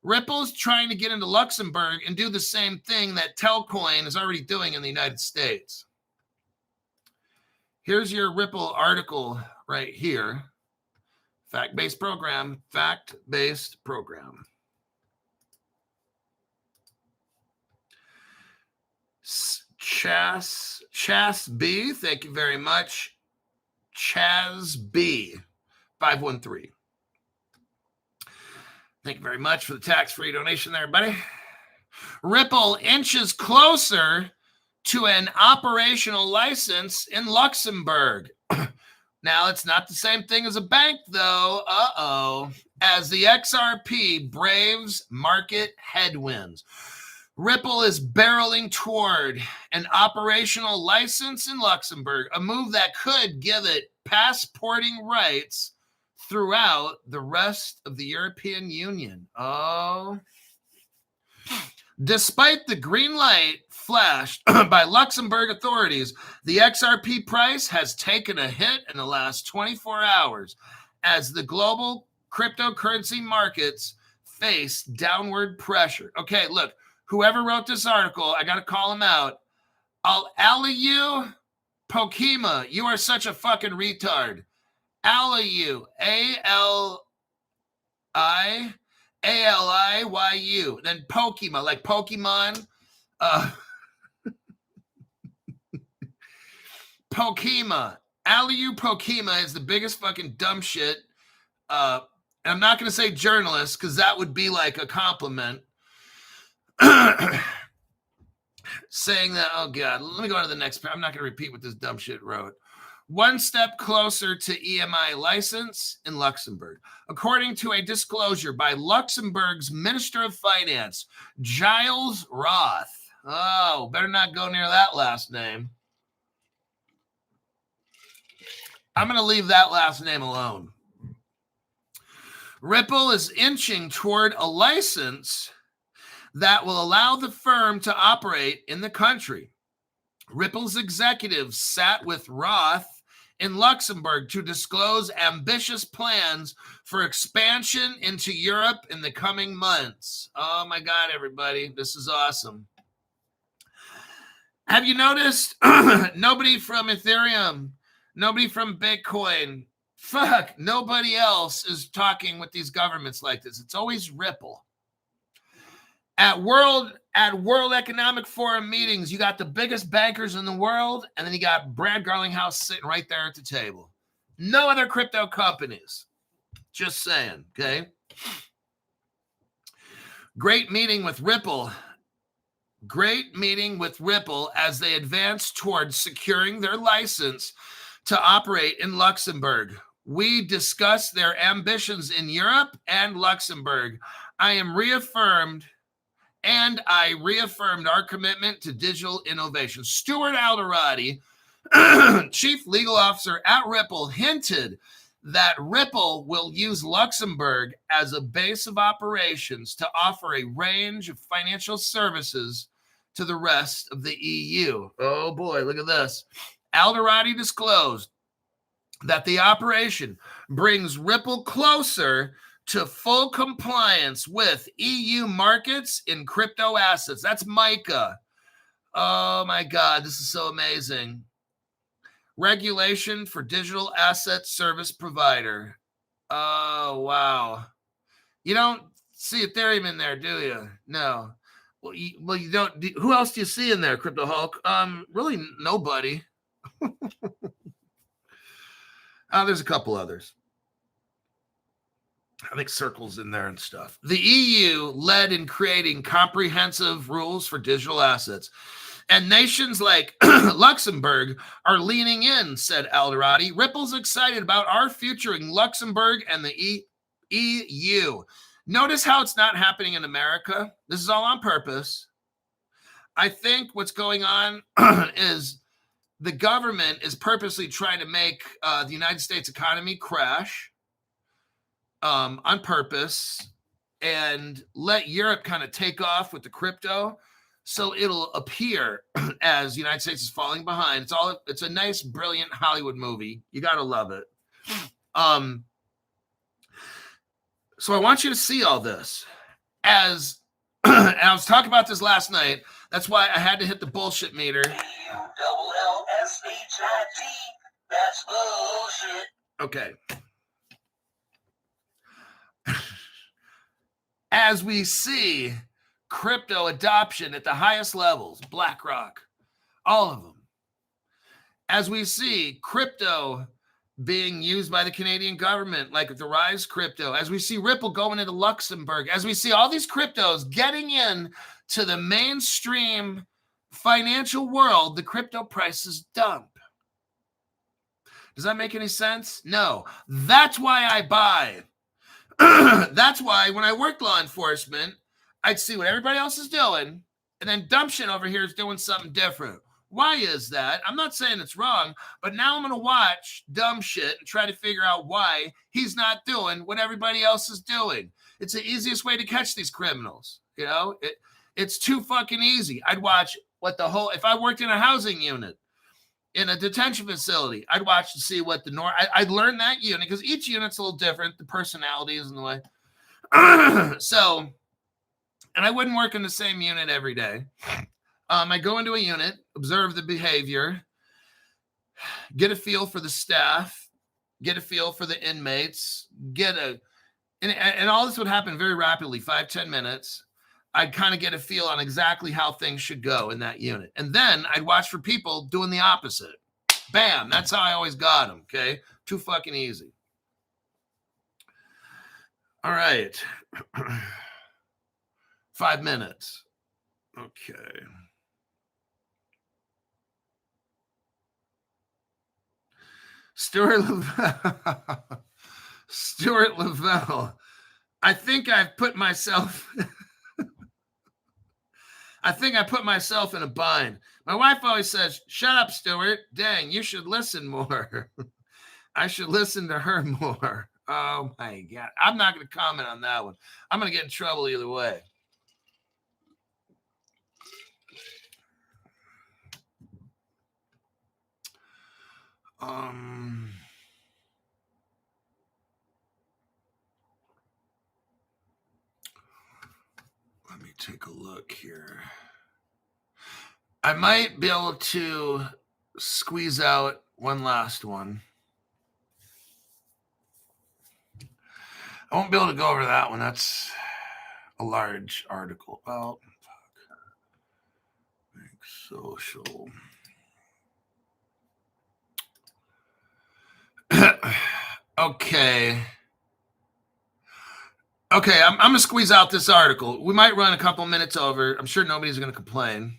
Ripple's trying to get into Luxembourg and do the same thing that Telcoin is already doing in the United States. Here's your Ripple article right here. Fact-based program. Fact-based program. Chas B, thank you very much. Chaz B, 513. Thank you very much for the tax-free donation there, buddy. Ripple inches closer to an operational license in Luxembourg. Now, it's not the same thing as a bank, though. As the XRP braves market headwinds. Ripple is barreling toward an operational license in Luxembourg, a move that could give it passporting rights throughout the rest of the European Union. Oh. Despite the green light flashed by Luxembourg authorities, the XRP price has taken a hit in the last 24 hours as the global cryptocurrency markets face downward pressure. Okay, look, whoever wrote this article, I got to call him out. Aliyu Pokema, you are such a fucking retard. Aliyu, A-L-I-A-L-I-Y-U. Then Pokema, like Pokemon. Pokema. Aliyu Pokema is the biggest fucking dumb shit. And I'm not going to say journalist because that would be like a compliment. Saying that, oh God, let me go on to the next. I'm not going to repeat what this dumb shit wrote. One step closer to EMI license in Luxembourg. According to a disclosure by Luxembourg's Minister of Finance, Giles Roth. Oh, better not go near that last name. I'm going to leave that last name alone. Ripple is inching toward a license that will allow the firm to operate in the country. Ripple's executives sat with Roth in Luxembourg to disclose ambitious plans for expansion into Europe in the coming months. Oh my God, everybody, this is awesome. Have you noticed nobody from Ethereum, nobody from Bitcoin, nobody else is talking with these governments like this. It's always Ripple. At World Economic Forum meetings, you got the biggest bankers in the world, and then you got Brad Garlinghouse sitting right there at the table. No other crypto companies. Just saying, okay? Great meeting with Ripple as they advance towards securing their license to operate in Luxembourg. We discussed their ambitions in Europe and Luxembourg. I reaffirmed our commitment to digital innovation. Stuart Alderati, chief legal officer at Ripple, hinted that Ripple will use Luxembourg as a base of operations to offer a range of financial services to the rest of the EU. Oh boy, look at this. Alderati disclosed that the operation brings Ripple closer to full compliance with EU markets in crypto assets. That's MICA. Oh my God, this is so amazing. Regulation for digital asset service provider. Oh, wow. You don't see Ethereum in there, do you? No. Well, you don't. Who else do you see in there, Crypto Hulk? Really nobody. There's a couple others. I think Circle's in there and stuff. The EU led in creating comprehensive rules for digital assets. And nations like Luxembourg are leaning in, said Alderati. Ripple's excited about our future in Luxembourg and the EU. Notice how it's not happening in America. This is all on purpose. I think what's going on is the government is purposely trying to make the United States economy crash on purpose and let Europe kind of take off with the crypto. So it'll appear as the United States is falling behind. It's a nice, brilliant Hollywood movie. You got to love it. So I want you to see all this as and I was talking about this last night. That's why I had to hit the bullshit meter. B-U-double-L-S-H-I-T. That's bullshit. Okay. As we see crypto adoption at the highest levels, BlackRock, all of them. As we see crypto being used by the Canadian government, like the Rise crypto, as we see Ripple going into Luxembourg, as we see all these cryptos getting in to the mainstream financial world, the crypto prices dump. Does that make any sense? No. That's why I buy. That's why when I worked law enforcement, I'd see what everybody else is doing, And then dumb shit over here is doing something different. Why is that? I'm not saying it's wrong, but now I'm going to watch dumb shit and try to figure out why he's not doing what everybody else is doing. It's the easiest way to catch these criminals. You know, it's too fucking easy. I'd watch if I worked in a housing unit, in a detention facility, I'd watch to see what I'd learn that unit because each unit's a little different. The personality is in the way. So, and I wouldn't work in the same unit every day. I go into a unit, observe the behavior, get a feel for the staff, get a feel for the inmates, and all this would happen very rapidly, 5-10 minutes. I'd kind of get a feel on exactly how things should go in that unit. And then I'd watch for people doing the opposite. Bam, that's how I always got them, okay? Too fucking easy. All right. 5 minutes. Okay. Stuart Lavelle. I think I've put myself in a bind. My wife always says, "Shut up, Stuart. Dang, you should listen more." I should listen to her more. Oh my God. I'm not going to comment on that one. I'm going to get in trouble either way. Let me take a look here. I might be able to squeeze out one last one. I won't be able to go over that one. That's a large article. Well, fuck. Social. Okay. I'm going to squeeze out this article. We might run a couple minutes over. I'm sure nobody's going to complain.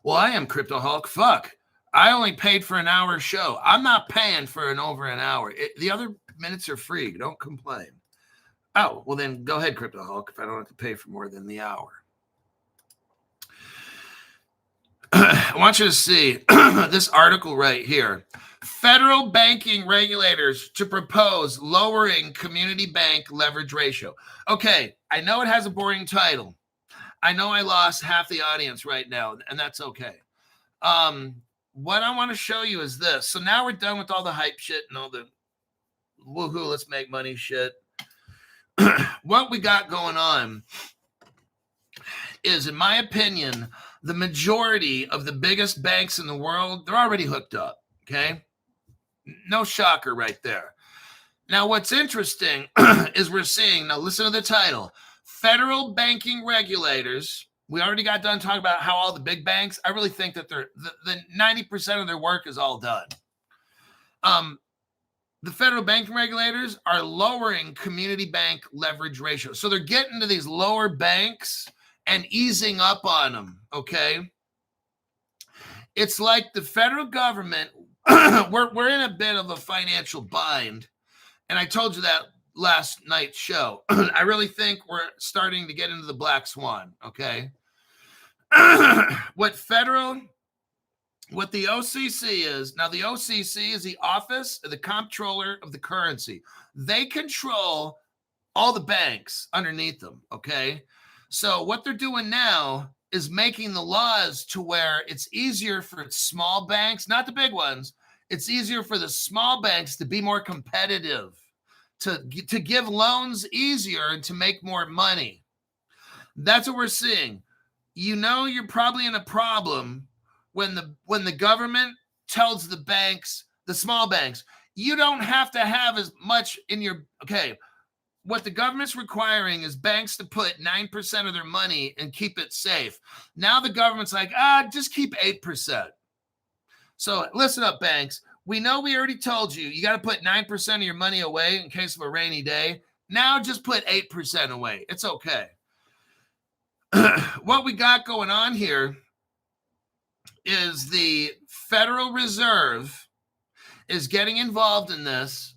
Well, I am Crypto Hulk. Fuck. I only paid for an hour show. I'm not paying for over an hour. The other minutes are free. Don't complain. Oh, well then go ahead, Crypto Hulk, if I don't have to pay for more than the hour. I want you to see this article right here. Federal banking regulators to propose lowering community bank leverage ratio. Okay, I know it has a boring title. I know I lost half the audience right now, and that's okay. What I want to show you is this. So now we're done with all the hype shit and all the woohoo, let's make money shit. What we got going on is, in my opinion, the majority of the biggest banks in the world, they're already hooked up, okay? No shocker right there. Now, what's interesting is we're seeing, now listen to the title, federal banking regulators. We already got done talking about how all the big banks, I really think that the 90% of their work is all done. The federal banking regulators are lowering community bank leverage ratio. So they're getting to these lower banks and easing up on them, okay? It's like the federal government, we're in a bit of a financial bind. And I told you that last night's show. I really think we're starting to get into the black swan, okay? What the OCC is, now the OCC is the Office of the Comptroller of the Currency. They control all the banks underneath them, okay? So what they're doing now is making the laws to where it's easier for small banks, not the big ones, it's easier for the small banks to be more competitive, to give loans easier and to make more money. That's what we're seeing. You know, you're probably in a problem when the government tells the banks, the small banks, you don't have to have as much in your, okay, what the government's requiring is banks to put 9% of their money and keep it safe. Now the government's like, just keep 8%. So listen up, banks. We know we already told you, you got to put 9% of your money away in case of a rainy day. Now just put 8% away. It's okay. What we got going on here is the Federal Reserve is getting involved in this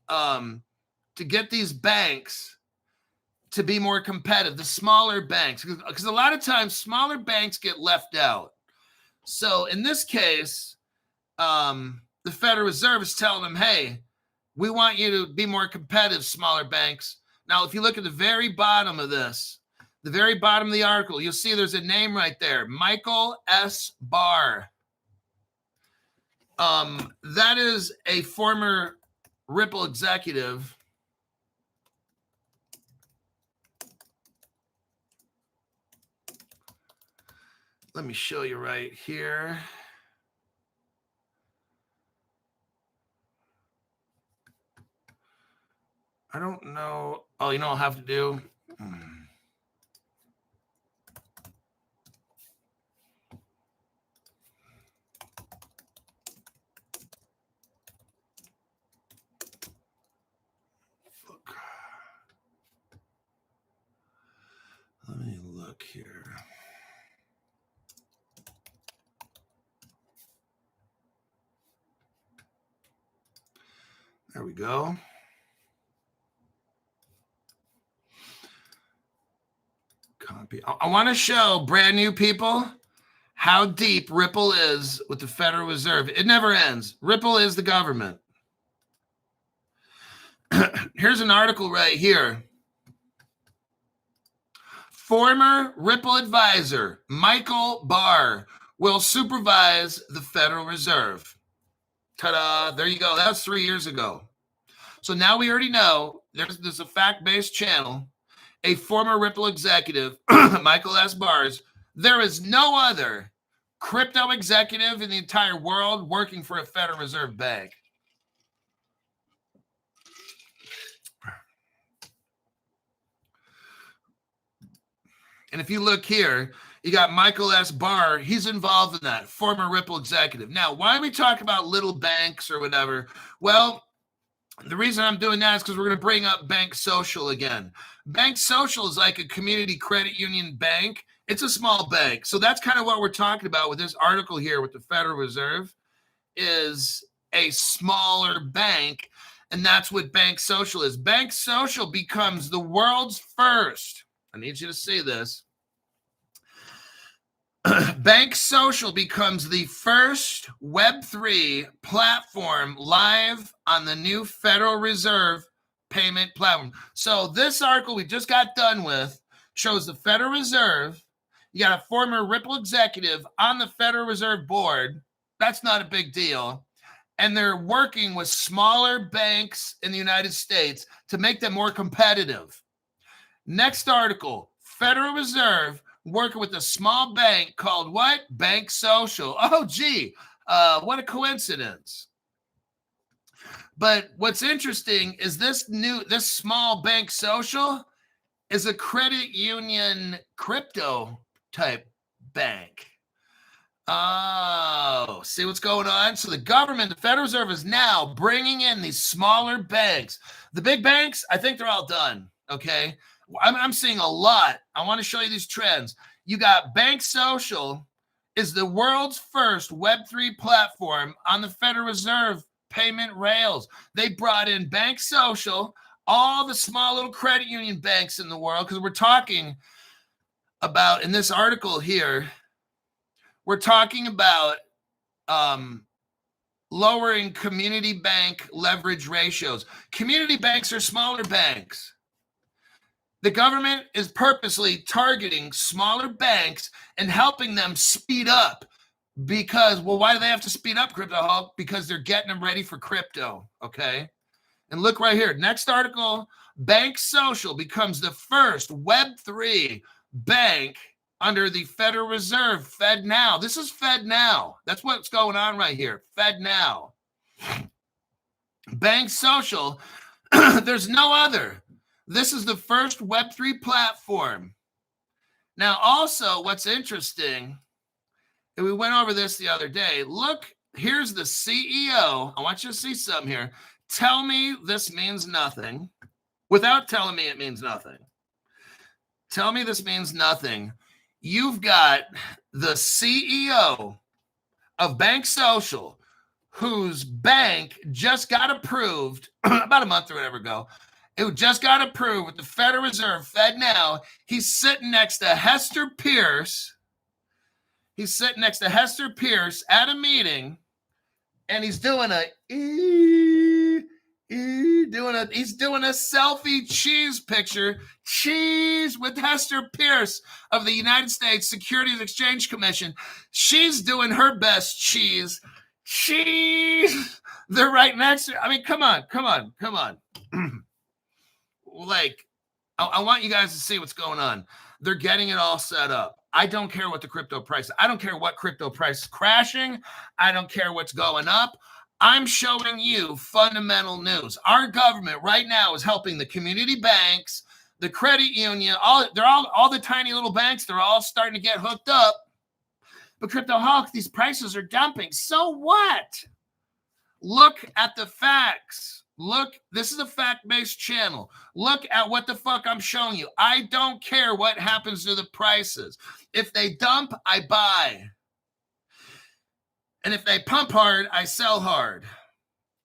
to get these banks to be more competitive, the smaller banks, because a lot of times smaller banks get left out. So in this case, the Federal Reserve is telling them, hey, we want you to be more competitive, smaller banks. Now, if you look at the very bottom of this, the very bottom of the article, you'll see there's a name right there, Michael S. Barr. That is a former Ripple executive. Let me show you right here. I don't know. Oh, you know what I'll have to do? Let me look here. There we go. Copy. I want to show brand new people how deep Ripple is with the Federal Reserve. It never ends. Ripple is the government. Here's an article right here. Former Ripple advisor Michael Barr will supervise the Federal Reserve. Ta-da, there you go. That was 3 years ago. So now we already know there's a fact-based channel, a former Ripple executive, Michael S. Barr. There is no other crypto executive in the entire world working for a Federal Reserve bank. And if you look here, you got Michael S. Barr. He's involved in that, former Ripple executive. Now, why do we talk about little banks or whatever? Well, the reason I'm doing that is because we're going to bring up Bank Social again. Bank Social is like a community credit union bank. It's a small bank. So that's kind of what we're talking about with this article here with the Federal Reserve is a smaller bank. And that's what Bank Social is. Bank Social becomes the world's first. I need you to see this. Bank Social becomes the first Web3 platform live on the new Federal Reserve payment platform. So this article we just got done with shows the Federal Reserve. You got a former Ripple executive on the Federal Reserve board. That's not a big deal. And they're working with smaller banks in the United States to make them more competitive. Next article, Federal Reserve working with a small bank called what? Bank Social. Oh, gee, what a coincidence. But what's interesting is this small Bank Social is a credit union crypto type bank. Oh, see what's going on? So the government, the Federal Reserve is now bringing in these smaller banks. The big banks, I think they're all done, okay? I'm seeing a lot. I want to show you these trends. You got Bank Social is the world's first Web3 platform on the Federal Reserve payment rails. They brought in Bank Social, all the small little credit union banks in the world, because we're talking about, in this article here, we're talking about lowering community bank leverage ratios. Community banks are smaller banks. The government is purposely targeting smaller banks and helping them speed up because, well, why do they have to speed up, Crypto Hulk? Because they're getting them ready for crypto, okay? And look right here. Next article, Bank Social becomes the first Web3 bank under the Federal Reserve, FedNow. This is FedNow. That's what's going on right here, FedNow. Bank Social, there's no other. This is the first Web3 platform. Now, also, what's interesting, and we went over this the other day. Look, here's the CEO. I want you to see something here. Tell me this means nothing without telling me it means nothing. Tell me this means nothing. You've got the CEO of Bank Social, whose bank just got approved about a month or whatever ago. who just got approved with the Federal Reserve, Fed now. He's sitting next to Hester Pierce. He's sitting next to Hester Pierce at a meeting, and he's doing he's doing a selfie cheese picture, cheese with Hester Pierce of the United States Securities Exchange Commission. She's doing her best cheese. They're right next to her. I mean, come on. Like, I want you guys to see what's going on. They're getting it all set up. I don't care what the crypto price is. I don't care what crypto price is crashing. I don't care what's going up. I'm showing you fundamental news. Our government right now is helping the community banks, the credit union, all the tiny little banks. They're all starting to get hooked up. But Cryptoholic, these prices are dumping. So what? Look at the facts. Look, this is a fact-based channel. Look at what the fuck I'm showing you. I don't care what happens to the prices. If they dump, I buy. And if they pump hard, I sell hard.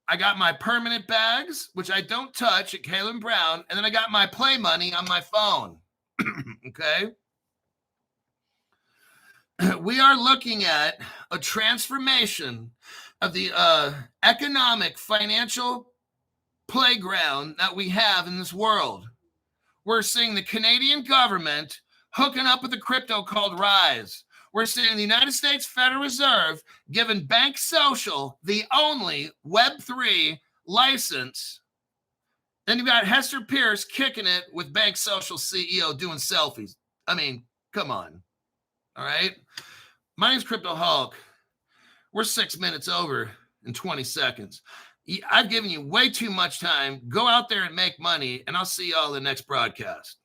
I got my permanent bags, which I don't touch at Caleb Brown, and then I got my play money on my phone. Okay? We are looking at a transformation of the economic, financial playground that we have in this world. We're seeing the Canadian government hooking up with a crypto called Rise. We're seeing the United States Federal Reserve giving Bank Social the only Web3 license. Then you've got Hester Pierce kicking it with Bank Social CEO doing selfies. I mean, come on. All right. My name's Cryptoholic. We're 6 minutes over in 20 seconds. I've given you way too much time. Go out there and make money, and I'll see y'all in the next broadcast.